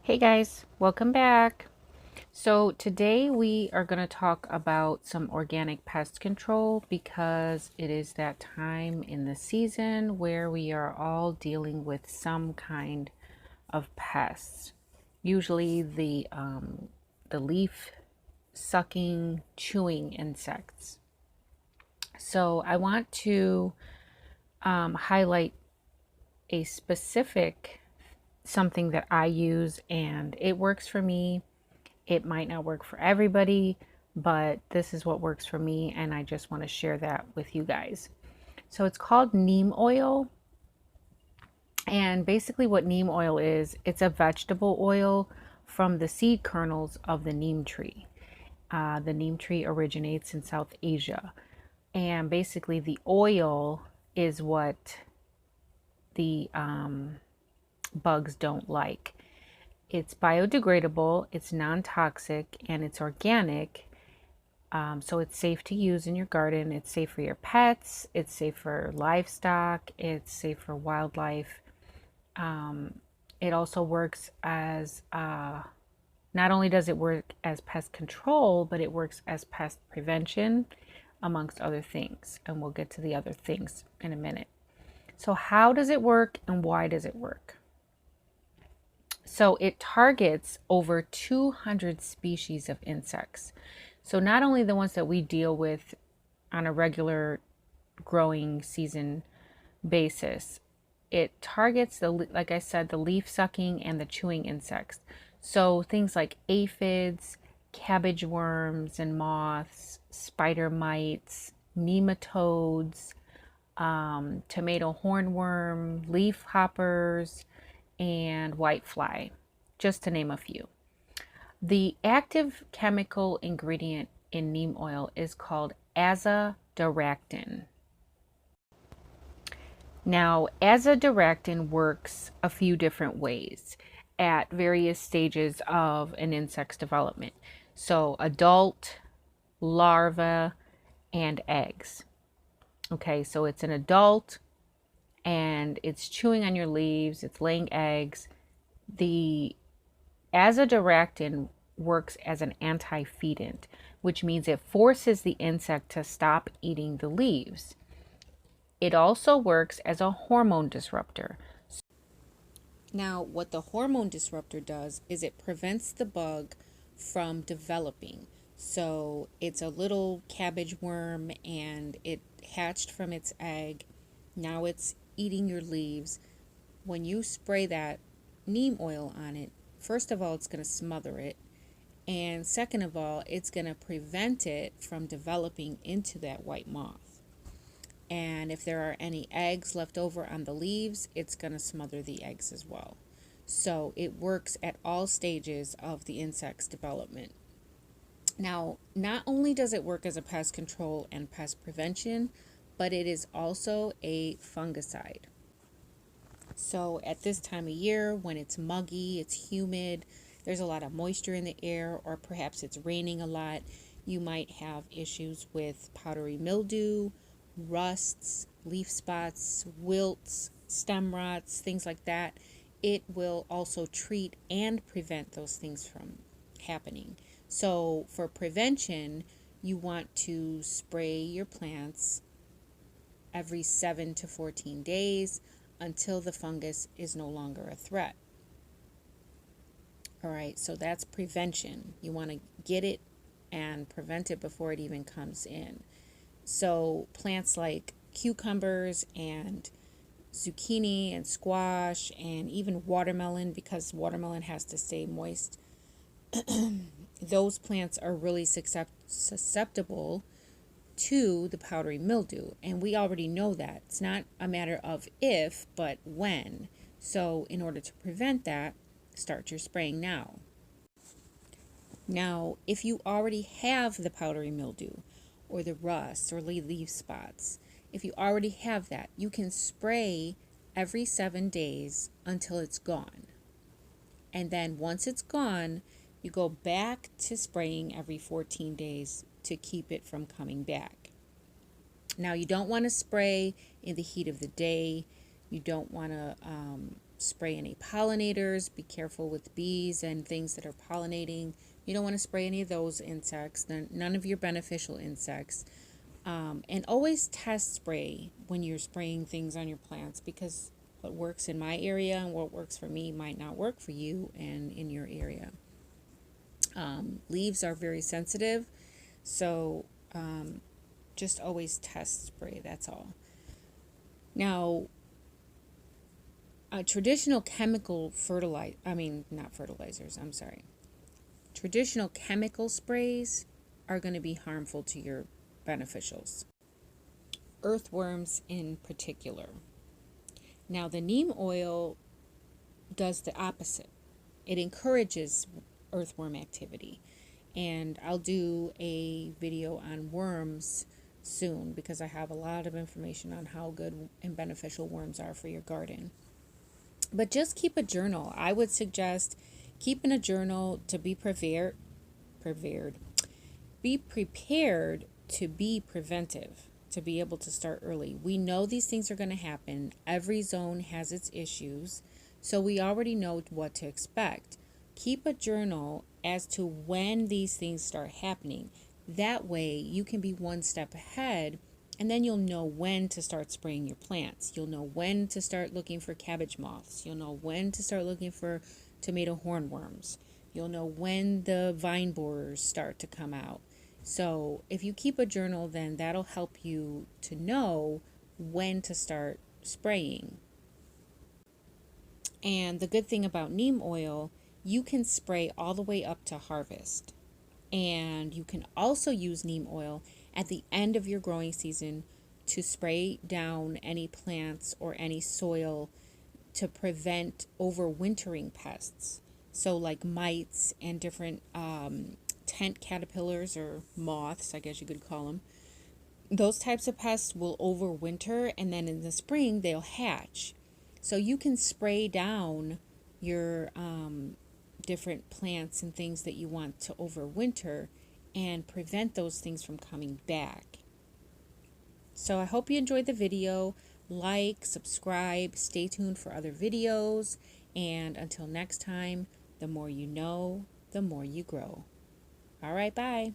Hey guys, welcome back. So today we are going to talk about some organic pest control because it is that time in the season where we are all dealing with some kind of pests. Usually the leaf sucking, chewing insects. So I want to highlight a specific something that I use and it works for me. It might not work for everybody, but this is what works for me, and I just want to share that with you guys. So it's called neem oil, and basically what neem oil is, it's a vegetable oil from the seed kernels of the neem tree. The neem tree originates in South Asia, and basically the oil is what the bugs don't like. It's biodegradable, it's non-toxic, and it's organic. So it's safe to use in your garden. It's safe for your pets. It's safe for livestock. It's safe for wildlife. It also works as, not only does it work as pest control, but it works as pest prevention, amongst other things. And we'll get to the other things in a minute. So how does it work and why does it work? So it targets over 200 species of insects. So not only the ones that we deal with on a regular growing season basis, it targets like I said, the leaf sucking and the chewing insects. So things like aphids, cabbage worms and moths, spider mites, nematodes, tomato hornworm, leaf hoppers, and whitefly, just to name a few. The active chemical ingredient in neem oil is called azadirachtin. Now, azadirachtin works a few different ways at various stages of an insect's development. So, adult, larva, and eggs. Okay, so it's an adult and it's chewing on your leaves, it's laying eggs. The azadirachtin works as an anti-feedant, which means it forces the insect to stop eating the leaves. It also works as a hormone disruptor. Now, what the hormone disruptor does is it prevents the bug from developing. So it's a little cabbage worm and it hatched from its egg. Now it's eating your leaves. When you spray that neem oil on it, first of all, it's going to smother it. And second of all, it's going to prevent it from developing into that white moth. And if there are any eggs left over on the leaves, it's going to smother the eggs as well. So it works at all stages of the insect's development. Now, not only does it work as a pest control and pest prevention, but it is also a fungicide. So at this time of year, when it's muggy, it's humid, there's a lot of moisture in the air, or perhaps it's raining a lot, you might have issues with powdery mildew, rusts, leaf spots, wilts, stem rots, things like that. It will also treat and prevent those things from happening. So for prevention, you want to spray your plants every 7 to 14 days until the fungus is no longer a threat. All right, so that's prevention. You want to get it and prevent it before it even comes in. So plants like cucumbers and zucchini and squash and even watermelon, because watermelon has to stay moist, those plants are really susceptible to the powdery mildew. And we already know that. It's not a matter of if, but when. So in order to prevent that, start your spraying now. Now, if you already have the powdery mildew or the rust or leaf spots, if you already have that, you can spray every 7 days until it's gone. And then once it's gone, you go back to spraying every 14 days to keep it from coming back. Now, you don't want to spray in the heat of the day. You don't want to spray any pollinators. Be careful with bees and things that are pollinating. You don't want to spray any of those insects, none of your beneficial insects. And always test spray when you're spraying things on your plants, because what works in my area and what works for me might not work for you and in your area. Leaves are very sensitive, so just always test spray, that's all. Now, traditional chemical traditional chemical sprays are going to be harmful to your beneficials. Earthworms in particular. Now, the neem oil does the opposite. It encourages earthworm activity. And I'll do a video on worms soon, because I have a lot of information on how good and beneficial worms are for your garden. But just keep a journal. I would suggest keeping a journal to be prepared. Be prepared to be preventive, to be able to start early. We know these things are going to happen. Every zone has its issues, so we already know what to expect. Keep a journal as to when these things start happening. That way you can be one step ahead, and then you'll know when to start spraying your plants. You'll know when to start looking for cabbage moths. You'll know when to start looking for tomato hornworms. You'll know when the vine borers start to come out. So if you keep a journal, then that'll help you to know when to start spraying. And the good thing about neem oil, you can spray all the way up to harvest. And you can also use neem oil at the end of your growing season to spray down any plants or any soil to prevent overwintering pests. So like mites and different tent caterpillars, or moths, I guess you could call them. Those types of pests will overwinter, and then in the spring they'll hatch. So you can spray down your different plants and things that you want to overwinter and prevent those things from coming back. So I hope you enjoyed the video. Like, subscribe, stay tuned for other videos, and until next time, the more you know, the more you grow. All right, bye.